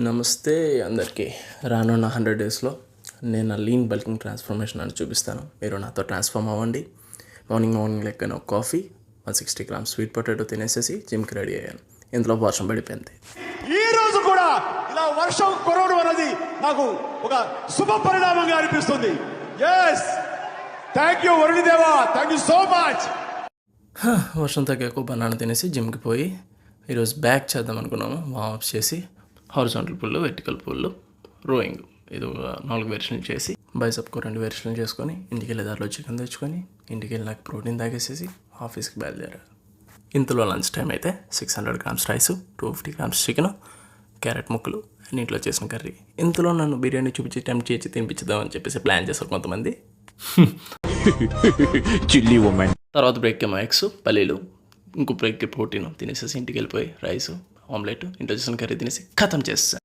నమస్తే అందరికీ. రానున్న 100 డేస్లో నేను లీన్ బల్కింగ్ ట్రాన్స్ఫర్మేషన్ అని చూపిస్తాను. మీరు నాతో ట్రాన్స్ఫార్మ్ అవ్వండి. మార్నింగ్ లెక్కన ఒక కాఫీ, 160 గ్రామ్స్ స్వీట్ పొటాటో తినేసేసి జిమ్కి రెడీ అయ్యాను. ఇందులో వర్షం పడిపోయింది. ఈ రోజు కూడా ఇలా వర్షం కురవడం అనేది నాకు ఒక శుభ పరిణామంగా అనిపిస్తుంది. ఎస్, థ్యాంక్ యూ వరుణిదేవా, థ్యాంక్ యూ సో మచ్. వర్షం తగ్గాక బనానా తినేసి జిమ్కి పోయి ఈరోజు బ్యాక్ చేద్దాం అనుకున్నాము. వార్మప్స్ చేసి హారిజాంటల్ పుల్లు, వెర్టికల్ పుల్లు, రోయింగ్ ఇది 4 వెర్షన్లు చేసి బైసెప్కు 2 వెర్షన్లు చేసుకొని ఇంటికి వెళ్ళే దారిలో చికెన్ తెచ్చుకొని ఇంటికి వెళ్ళి నాకు ప్రోటీన్ తాగేసేసి ఆఫీస్కి బయలుదేరా. ఇంతలో లంచ్ టైం అయితే 600 grams rice, 250 grams chicken, carrot ముక్కలు అండ్ ఇంట్లో చేసిన కర్రీ. ఇంతలో నన్ను బిర్యానీ చూపించి టెంప్ట్ చేసి తినిపించుదామని చెప్పేసి ప్లాన్ చేశారు కొంతమంది. Chilli women. తర్వాత బ్రేక్కి ఏమో ఎగ్స్, పల్లీలు, ఇంకో బ్రేక్కి ప్రోటీన్ తినేసేసి ఇంటికి వెళ్ళిపోయి రైసు, ఆమ్లెట్, ఇంట్లో చేసిన కర్రీ తినేసి ఖతం చేస్తాను.